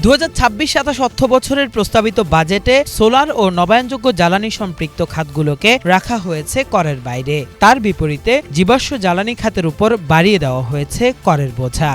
2026-27 অর্থবছরের প্রস্তাবিত বাজেটে সোলার ও নবায়নযোগ্য জ্বালানি সম্পৃক্ত খাতগুলোকে রাখা হয়েছে করের বাইরে। তার বিপরীতে জীবাশ্ম জ্বালানি খাতের উপর বাড়িয়ে দেওয়া হয়েছে করের বোঝা।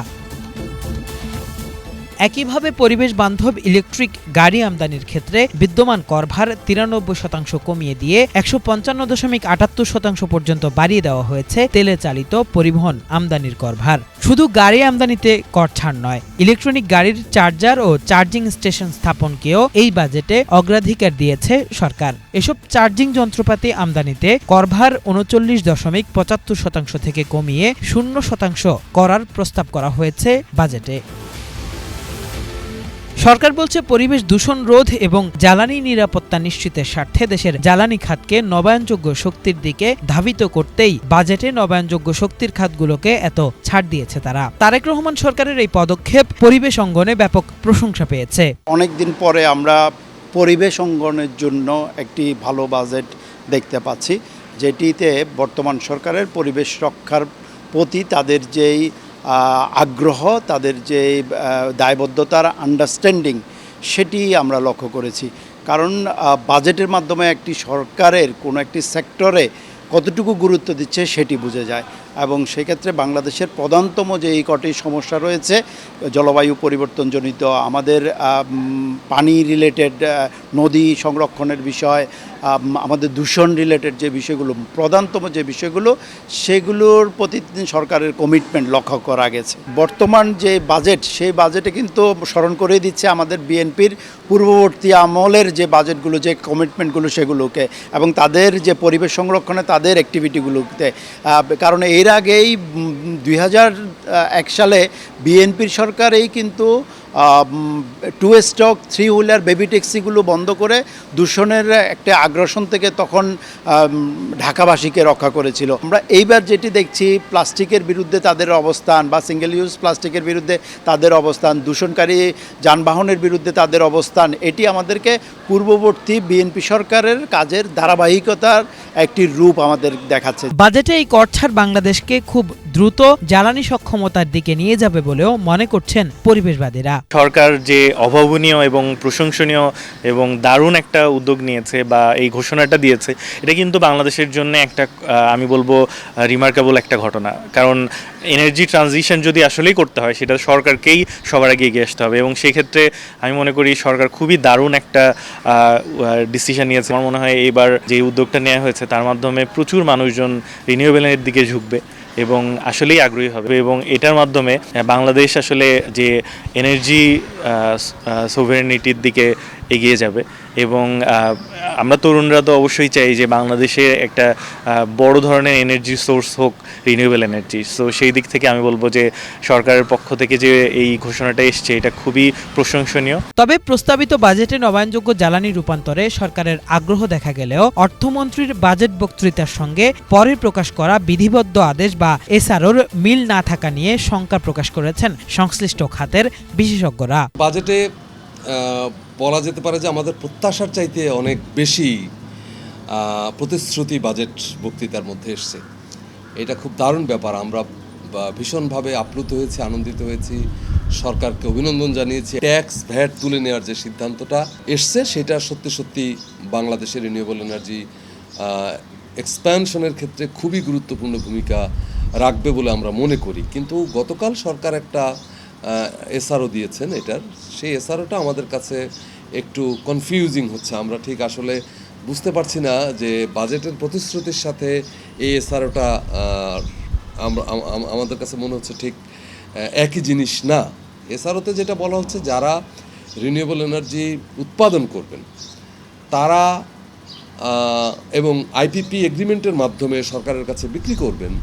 একইভাবে পরিবেশ বান্ধব ইলেকট্রিক গাড়ি আমদানির ক্ষেত্রে বিদ্যমান করভার 93% কমিয়ে দিয়ে 155.78% পর্যন্ত বাড়িয়ে দেওয়া হয়েছে তেলে চালিত পরিবহন আমদানির করভার। শুধু গাড়ি আমদানিতে কর ছাড় নয়, ইলেকট্রনিক গাড়ির চার্জার ও চার্জিং স্টেশন স্থাপনকেও এই বাজেটে অগ্রাধিকার দিয়েছে সরকার। এসব চার্জিং যন্ত্রপাতি আমদানিতে করভার 39.75% থেকে কমিয়ে 0% করার প্রস্তাব করা হয়েছে বাজেটে। সরকার বলছে পরিবেশ দূষণ রোধ এবং জ্বালানি নিরাপত্তা নিশ্চিতের স্বার্থে দেশের জ্বালানি খাতকে নবায়নযোগ্য শক্তির দিকে ধাবিত করতেই বাজেটে নবায়নযোগ্য শক্তির খাতগুলোকে এত ছাড় দিয়েছে তারা। তারেক রহমান সরকারের এই পদক্ষেপ পরিবেশ অঙ্গনে ব্যাপক প্রশংসা পেয়েছে। অনেকদিন পরে আমরা পরিবেশ অঙ্গনের জন্য একটি ভালো বাজেট দেখতে পাচ্ছি, যেটিতে বর্তমান সরকারের পরিবেশ রক্ষার প্রতি তাদের যেই আগ্রহ, তাদের যে দায়বদ্ধতার আন্ডারস্ট্যান্ডিং, সেটি আমরা লক্ষ্য করেছি। কারণ বাজেটের মাধ্যমে একটি সরকারের কোনো একটি সেক্টরে কতটুকু গুরুত্ব দিচ্ছে সেটি বোঝা যায়। এবং সেক্ষেত্রে বাংলাদেশের প্রধানতম যে এই কটি সমস্যা রয়েছে, জলবায়ু পরিবর্তনজনিত, আমাদের পানি রিলেটেড, নদী সংরক্ষণের বিষয়, আমাদের দূষণ রিলেটেড যে বিষয়গুলো, প্রধানতম যে বিষয়গুলো, সেগুলোর প্রতি সরকারের কমিটমেন্ট লক্ষ্য করা গেছে। বর্তমান যে বাজেট, সেই বাজেটে কিন্তু স্মরণ করে দিচ্ছে আমাদের বিএনপির পূর্ববর্তী আমলের যে বাজেটগুলো, যে কমিটমেন্টগুলো, সেগুলোকে, এবং তাদের যে পরিবেশ সংরক্ষণে তাদের অ্যাক্টিভিটিগুলোতে। কারণ এর আগেই 2001 সালে বিএনপির সরকারেই কিন্তু 2 স্টক 3 হুইলার বেবি ট্যাক্সিগুলো বন্ধ করে দূষণের একটা আগ্রাসন থেকে তখন ঢাকাবাসীকে রক্ষা করেছিল। আমরা এইবার যেটি দেখছি, প্লাস্টিকের বিরুদ্ধে তাদের অবস্থান, বা সিঙ্গেল ইউজ প্লাস্টিকের বিরুদ্ধে তাদের অবস্থান, দূষণকারী যানবাহনের বিরুদ্ধে তাদের অবস্থান, এটি আমাদেরকে পূর্ববর্তী বিএনপি সরকারের কাজের ধারাবাহিকতার একটি রূপ আমাদের দেখাচ্ছে। বাজেটে এই কর ছাড় বাংলাদেশকে খুব দ্রুত জ্বালানি সক্ষমতার দিকে নিয়ে যাবে বলেও মনে করছেন পরিবেশবাদীরা। সরকার যে অভাবনীয় এবং প্রশংসনীয় এবং দারুণ একটা উদ্যোগ নিয়েছে বা এই ঘোষণাটা দিয়েছে, এটা কিন্তু বাংলাদেশের জন্য একটা আমি বলবো রিমার্কেবল একটা ঘটনা। কারণ এনার্জি ট্রানজিশন যদি আসলেই করতে হয়, সেটা সরকারকেই সবার আগে এগিয়ে আসতে হবে, এবং সেই ক্ষেত্রে আমি মনে করি সরকার খুবই দারুণ একটা ডিসিশন নিয়েছে। আমার মনে হয় এইবার যে উদ্যোগটা নেওয়া হয়েছে, তার মাধ্যমে প্রচুর মানুষজন রিনিউয়েবলের দিকে ঝুঁকবে এবং আসলেই আগ্রহী হবে, এবং এটার মাধ্যমে বাংলাদেশ আসলে যে এনার্জি সোভারেনিটির দিকে এগিয়ে যাবে। এবং আমরা তরুণরা তো অবশ্যই চাই যে বাংলাদেশে একটা বড় ধরনের এনার্জি সোর্স হোক রিনিউয়েবল এনার্জি। সো সেই দিক থেকে আমি বলবো যে সরকারের পক্ষ থেকে যে এই ঘোষণাটা এসছে, এটা খুবই প্রশংসনীয়। তবে প্রস্তাবিত বাজেটে নবায়নযোগ্য জ্বালানি রূপান্তরে সরকারের আগ্রহ দেখা গেলেও অর্থমন্ত্রীর বাজেট বক্তৃতার সঙ্গে পরে প্রকাশ করা বিধিবদ্ধ আদেশ বা এসআরওর মিল না থাকা নিয়ে শঙ্কা প্রকাশ করেছেন সংশ্লিষ্ট খাতের বিশেষজ্ঞরা। বাজেটে বলা যেতে পারে যে আমাদের প্রত্যাশার চাইতে অনেক বেশি প্রতিশ্রুতি বাজেট বক্তৃতার মধ্যে এসছে। এটা খুব দারুণ ব্যাপার। আমরা ভীষণভাবে আপ্লুত হয়েছি, আনন্দিত হয়েছি, সরকারকে অভিনন্দন জানিয়েছি। ট্যাক্স ভ্যাট তুলে নেওয়ার যে সিদ্ধান্তটা এসছে, সেটা সত্যি সত্যি বাংলাদেশের রিনিউয়েবল এনার্জি এক্সপ্যানশনের ক্ষেত্রে খুবই গুরুত্বপূর্ণ ভূমিকা রাখবে বলে আমরা মনে করি। কিন্তু গতকাল সরকার একটা এসআরও দিয়েছেন, এটার সেই এসআরওটা আমাদের কাছে একটু কনফিউজিং হচ্ছে। আমরা ঠিক আসলে বুঝতে পারছি না যে বাজেটের প্রতিশ্রুতির সাথে এই এসআরওটা আমাদের কাছে মনে হচ্ছে ঠিক একই জিনিস না। এসআরওতে যেটা বলা হচ্ছে, যারা রিনিউয়েবল এনার্জি উৎপাদন করবেন তারা এবং আইপিপি এগ্রিমেন্টের মাধ্যমে সরকারের কাছে বিক্রি করবেন,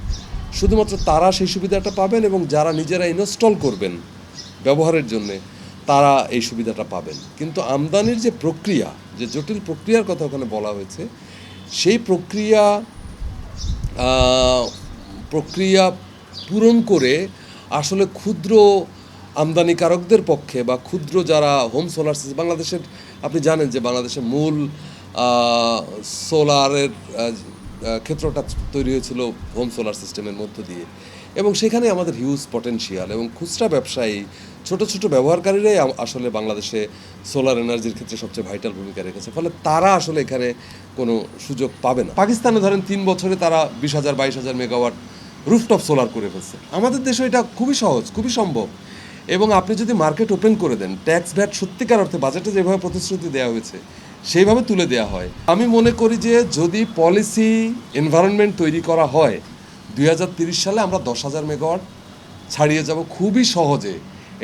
শুধুমাত্র তারা সেই সুবিধাটা পাবেন, এবং যারা নিজেরা ইনস্টল করবেন ব্যবহারের জন্যে তারা এই সুবিধাটা পাবেন। কিন্তু আমদানির যে প্রক্রিয়া, যে জটিল প্রক্রিয়ার কথা ওখানে বলা হয়েছে, সেই প্রক্রিয়া পূরণ করে আসলে ক্ষুদ্র আমদানিকারকদের পক্ষে বা ক্ষুদ্র যারা হোম সোলার সিস্টেম, বাংলাদেশের আপনি জানেন যে বাংলাদেশের মূল সোলারের ক্ষেত্রটা তৈরি হয়েছিল হোম সোলার সিস্টেমের মধ্য দিয়ে, এবং সেখানে আমাদের হিউজ পটেনশিয়াল, এবং খুচরা ব্যবসায়ী ছোট ছোট ব্যবহারকারীরাই আসলে বাংলাদেশে সোলার এনার্জির ক্ষেত্রে সবচেয়ে ভাইটাল ভূমিকা রেখেছে, ফলে তারা আসলে এখানে কোনো সুযোগ পাবে না। পাকিস্তানে ধরেন 3 বছরে তারা 20,000-22,000 মেগাওয়াট রুফটপ সোলার করে ফেলছে। আমাদের দেশে এটা খুবই সহজ, খুবই সম্ভব। এবং আপনি যদি মার্কেট ওপেন করে দেন, ট্যাক্স ভ্যাট সত্যিকার অর্থে বাজেটে যেভাবে প্রতিশ্রুতি দেওয়া হয়েছে সেইভাবে তুলে দেওয়া হয়, আমি মনে করি যে যদি পলিসি এনভায়রনমেন্ট তৈরি করা হয় 2030 সালে আমরা 10,000 মেগাওয়াট ছাড়িয়ে যাব খুবই সহজে।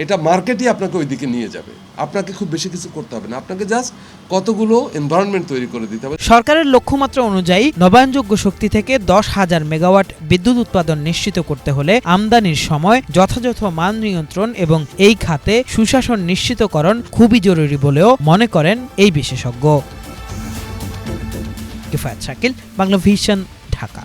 এটা মার্কেটই আপনাকে ওই দিকে নিয়ে যাবে, আপনাকে খুব বেশি কিছু করতে হবে না, আপনাকে জাস্ট কতগুলো এনভায়রনমেন্ট তৈরি করে দিতে হবে। সরকারের লক্ষ্যমাত্রা অনুযায়ী নবায়নযোগ্য শক্তি থেকে 10,000 মেগাওয়াট বিদ্যুৎ উৎপাদন নিশ্চিত করতে হলে আমদানির সময় যথাযথ মান নিয়ন্ত্রণ এবং এই খাতে সুশাসন নিশ্চিতকরণ খুবই জরুরি বলেও মনে করেন এই বিশেষজ্ঞ। কিফায়েত শাকিল, বাংলা ভিশন, ঢাকা।